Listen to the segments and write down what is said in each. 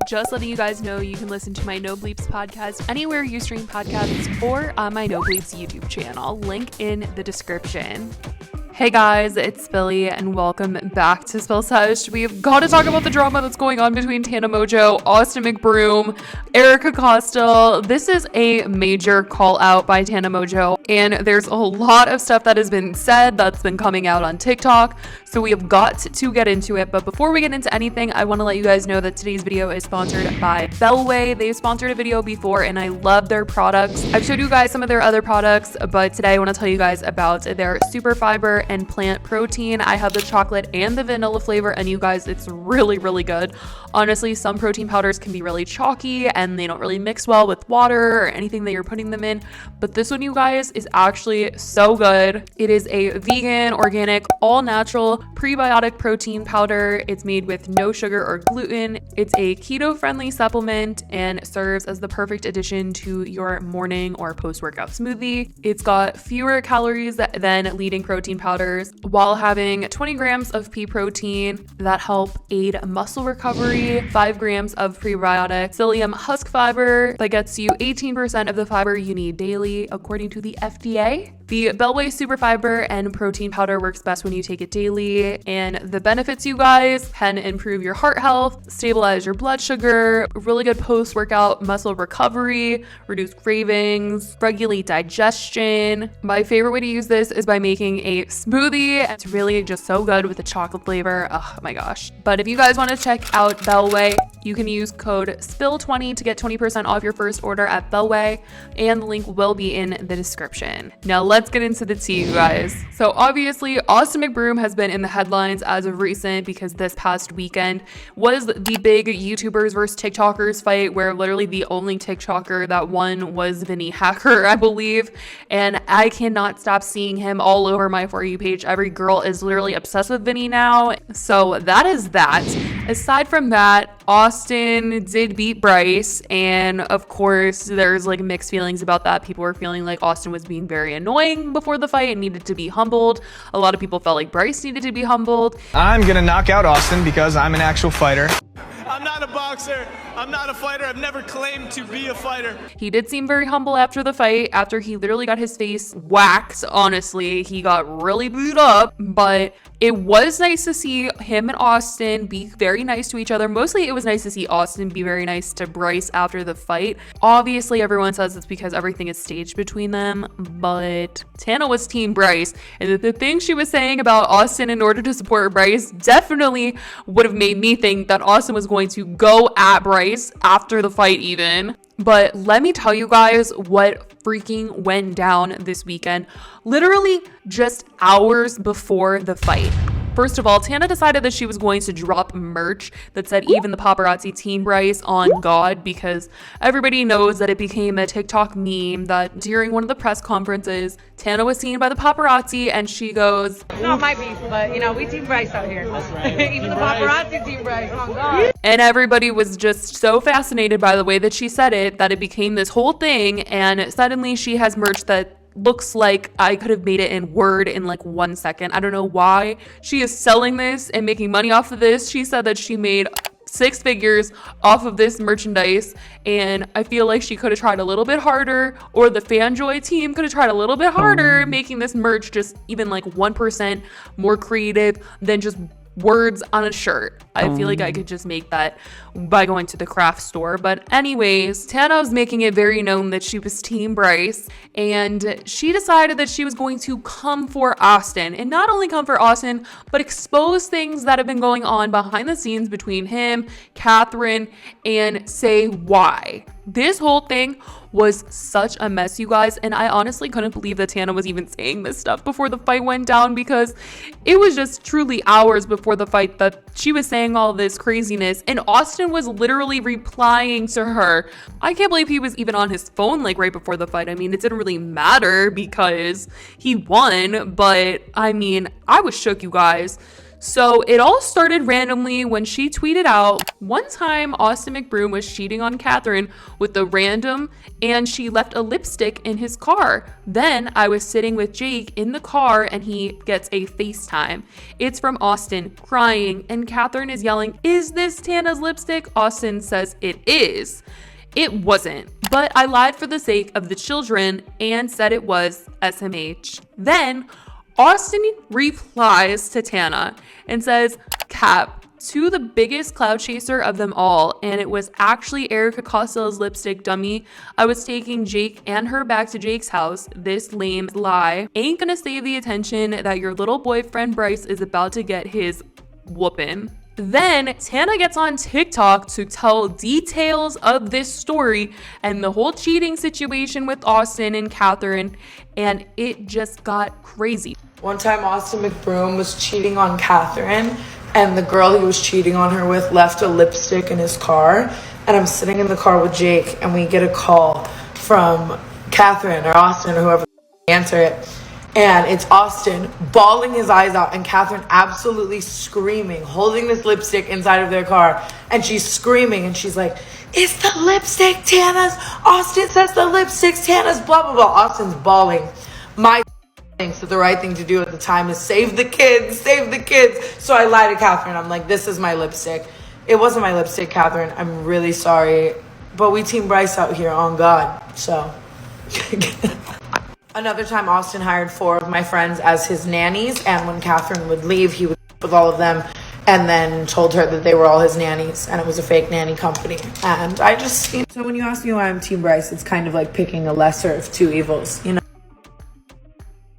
Just letting you guys know you can listen to my No Bleeps podcast anywhere you stream podcasts or on my No Bleeps YouTube channel. Link in the description. Hey guys, it's Billy and welcome back to Sesh. We've got to talk about the drama that's going on between Tana Mongeau, Austin Mcbroom, Erica Costello. This is a major call out by Tana Mongeau, and there's a lot of stuff that has been said that's been coming out on TikTok, so we have got to get into it. But before we get into anything, I want to let you guys know that today's video is sponsored by Bellway. They've sponsored a video before and I love their products. I've showed you guys some of their other products, but today I want to tell you guys about their super fiber and plant protein. I have the chocolate and the vanilla flavor, and you guys, it's really, really good. Honestly, some protein powders can be really chalky and they don't really mix well with water or anything that you're putting them in, but this one, you guys, is actually so good. It is a vegan, organic, all natural prebiotic protein powder. It's made with no sugar or gluten. It's a keto-friendly supplement and serves as the perfect addition to your morning or post-workout smoothie. It's got fewer calories than leading protein powders while having 20 grams of pea protein that help aid muscle recovery, 5 grams of prebiotic psyllium husk fiber that gets you 18% of the fiber you need daily, according to the FDA. The Bellway Super Fiber and Protein Powder works best when you take it daily, and the benefits, you guys, can improve your heart health, stabilize your blood sugar, really good post-workout muscle recovery, reduce cravings, regulate digestion. My favorite way to use this is by making a smoothie. It's really just so good with the chocolate flavor. Oh my gosh. But if you guys want to check out Bellway, you can use code SPILL20 to get 20% off your first order at Bellway, and the link will be in the description. Now let's get into the tea, you guys. So obviously, Austin Mcbroom has been in the headlines as of recent because this past weekend was the big YouTubers versus TikTokers fight, where literally the only TikToker that won was Vinny Hacker, I believe. And I cannot stop seeing him all over my For You page. Every girl is literally obsessed with Vinny now. So that is that. Aside from that, Austin did beat Bryce, and of course there's like mixed feelings about that. People were feeling like Austin was being very annoying before the fight and needed to be humbled. A lot of people felt like Bryce needed to be humbled. I'm gonna knock out Austin because I'm an actual fighter. I'm not a boxer. I'm not a fighter. I've never claimed to be a fighter. He did seem very humble after the fight, after he literally got his face whacked. Honestly, he got really beat up, but it was nice to see him and Austin be very nice to each other. Mostly it was nice to see Austin be very nice to Bryce after the fight. Obviously, everyone says it's because everything is staged between them, but Tana was team Bryce, and the thing she was saying about Austin in order to support Bryce definitely would have made me think that Austin was going to go at Bryce after the fight even. But let me tell you guys what freaking went down this weekend, literally just hours before the fight. First of all, Tana decided that she was going to drop merch that said "Even the Paparazzi Team Bryce" on God, because everybody knows that it became a TikTok meme that during one of the press conferences, Tana was seen by the paparazzi and she goes, "Not my beef, but you know, we Team Bryce out here." That's right. Even the paparazzi Team Bryce, on God. And everybody was just so fascinated by the way that she said it that it became this whole thing, and suddenly she has merch that looks like I could have made it in Word in like 1 second. I don't know why she is selling this and making money off of this. She said that she made 6 figures off of this merchandise, and I feel like she could have tried a little bit harder, or the Fanjoy team could have tried a little bit harder making this merch just even like 1% more creative than just words on a shirt. I feel like I could just make that by going to the craft store. But anyways, Tana was making it very known that she was Team Bryce, and she decided that she was going to come for Austin, and not only come for Austin, but expose things that have been going on behind the scenes between him, Catherine, and say why. This whole thing was such a mess, you guys, and I honestly couldn't believe that Tana was even saying this stuff before the fight went down, because it was just truly hours before the fight that she was saying all this craziness, and Austin was literally replying to her. I can't believe he was even on his phone like right before the fight. I mean, it didn't really matter because he won, but I mean, I was shook, you guys. So it all started randomly when she tweeted out, one time Austin Mcbroom was cheating on Catherine with a random and she left a lipstick in his car. Then I was sitting with Jake in the car and he gets a FaceTime. It's from Austin crying and Catherine is yelling, "Is this Tana's lipstick?" Austin says it is. It wasn't, but I lied for the sake of the children and said it was SMH. Then Austin replies to Tana and says, "Cap, to the biggest cloud chaser of them all, and it was actually Erica Costello's lipstick, dummy. I was taking Jake and her back to Jake's house. This lame lie ain't gonna save the attention that your little boyfriend Bryce is about to get his whooping." Then Tana gets on TikTok to tell details of this story and the whole cheating situation with Austin and Catherine, and it just got crazy. One time Austin Mcbroom was cheating on Catherine, and the girl he was cheating on her with left a lipstick in his car, and I'm sitting in the car with Jake and we get a call from Catherine or Austin or whoever answer it. And it's Austin bawling his eyes out and Catherine absolutely screaming, holding this lipstick inside of their car. And she's screaming and she's like, "It's the lipstick, Tana's. Austin says the lipstick's Tana's, blah, blah, blah." Austin's bawling. My thinks that the right thing to do at the time is save the kids, save the kids. So I lie to Catherine. I'm like, "This is my lipstick." It wasn't my lipstick, Catherine. I'm really sorry. But we team Bryce out here on God. So... Another time, Austin hired 4 of my friends as his nannies, and when Catherine would leave, he would with all of them and then told her that they were all his nannies, and it was a fake nanny company. And I just... So when you ask me why I'm Team Bryce, it's kind of like picking a lesser of 2 evils, you know?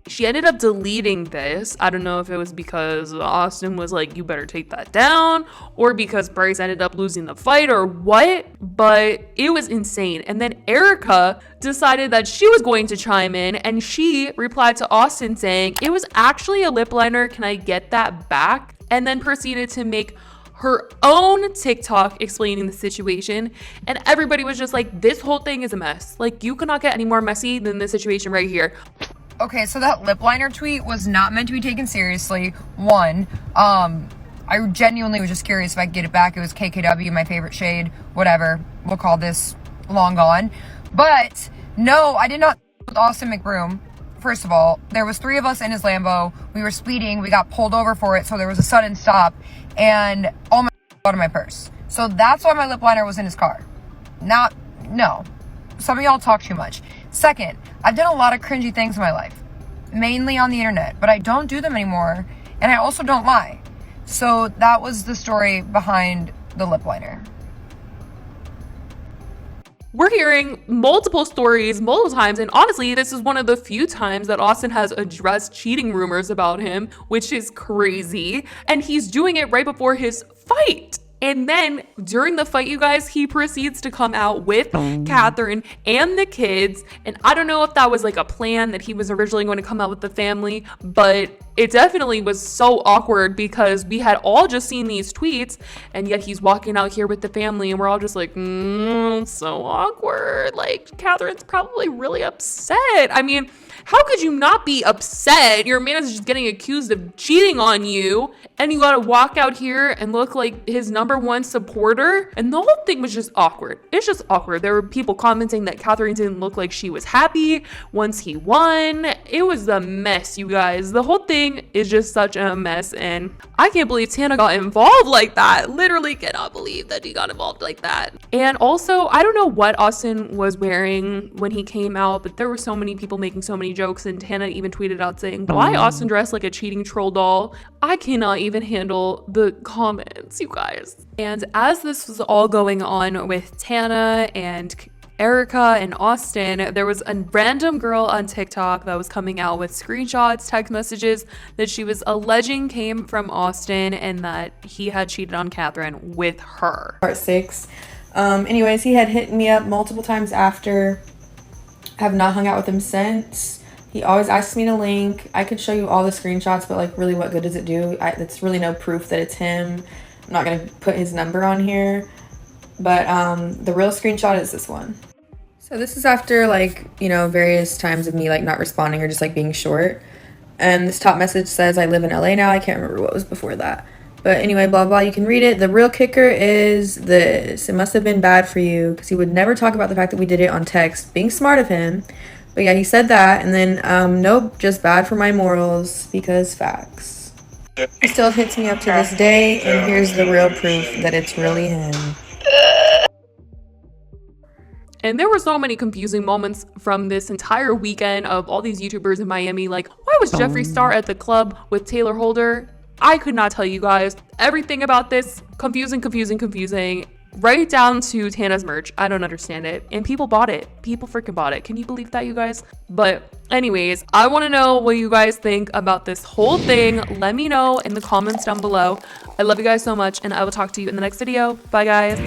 She ended up deleting this. I don't know if it was because Austin was like, "You better take that down," or because Bryce ended up losing the fight or what, but it was insane. And then Erica decided that she was going to chime in and she replied to Austin saying, "It was actually a lip liner. Can I get that back?" And then proceeded to make her own TikTok explaining the situation. And everybody was just like, "This whole thing is a mess. Like, you cannot get any more messy than this situation right here." Okay, so that lip liner tweet was not meant to be taken seriously. One, I genuinely was just curious if I could get it back. It was KKW, my favorite shade, whatever. We'll call this long gone. But no, I did not with Austin Mcbroom. First of all, there was 3 of us in his Lambo. We were speeding. We got pulled over for it, so there was a sudden stop. And all my out of my purse. So that's why my lip liner was in his car. No. Some of y'all talk too much. Second, I've done a lot of cringy things in my life, mainly on the internet, but I don't do them anymore, and I also don't lie. So that was the story behind the lip liner. We're hearing multiple stories multiple times, and honestly, this is one of the few times that Austin has addressed cheating rumors about him, which is crazy, and he's doing it right before his fight. And then during the fight, you guys, he proceeds to come out with Catherine and the kids. And I don't know if that was like a plan that he was originally going to come out with the family, but it definitely was so awkward because we had all just seen these tweets and yet he's walking out here with the family and we're all just like, so awkward. Like, Catherine's probably really upset. I mean, how could you not be upset? Your man is just getting accused of cheating on you and you gotta walk out here and look like his #1 supporter. And the whole thing was just awkward. It's just awkward. There were people commenting that Catherine didn't look like she was happy once he won. It was a mess, you guys. The whole thing is just such a mess. And I can't believe Tana got involved like that. Literally cannot believe that he got involved like that. And also, I don't know what Austin was wearing when he came out, but there were so many people making so many jokes, and Tana even tweeted out saying, "Why Austin dressed like a cheating troll doll?" I cannot even handle the comments, you guys. And as this was all going on with Tana and Erica and Austin, there was a random girl on TikTok that was coming out with screenshots, text messages that she was alleging came from Austin and that he had cheated on Catherine with her. Part 6. Anyways, he had hit me up multiple times after. Have not hung out with him since. He always asks me to link. I could show you all the screenshots, but like, really, what good does it do? It's really no proof that it's him. I'm not gonna put his number on here, but the real screenshot is this one. So this is after, like, you know, various times of me like not responding or just like being short. And this top message says, I live in LA now. I can't remember what was before that. But anyway, blah, blah, you can read it. The real kicker is this. It must have been bad for you because he would never talk about the fact that we did it on text. Being smart of him. But yeah, he said that. And then, nope, just bad for my morals because facts. He still hits me up to this day. And here's the real proof that it's really him. And there were so many confusing moments from this entire weekend of all these YouTubers in Miami. Like, why was Jeffree Star at the club with Taylor Holder? I could not tell you guys everything about this. Confusing. Right down to Tana's merch. I don't understand it. And people bought it. People freaking bought it. Can you believe that, you guys? But anyways, I want to know what you guys think about this whole thing. Let me know in the comments down below. I love you guys so much, and I will talk to you in the next video. Bye, guys.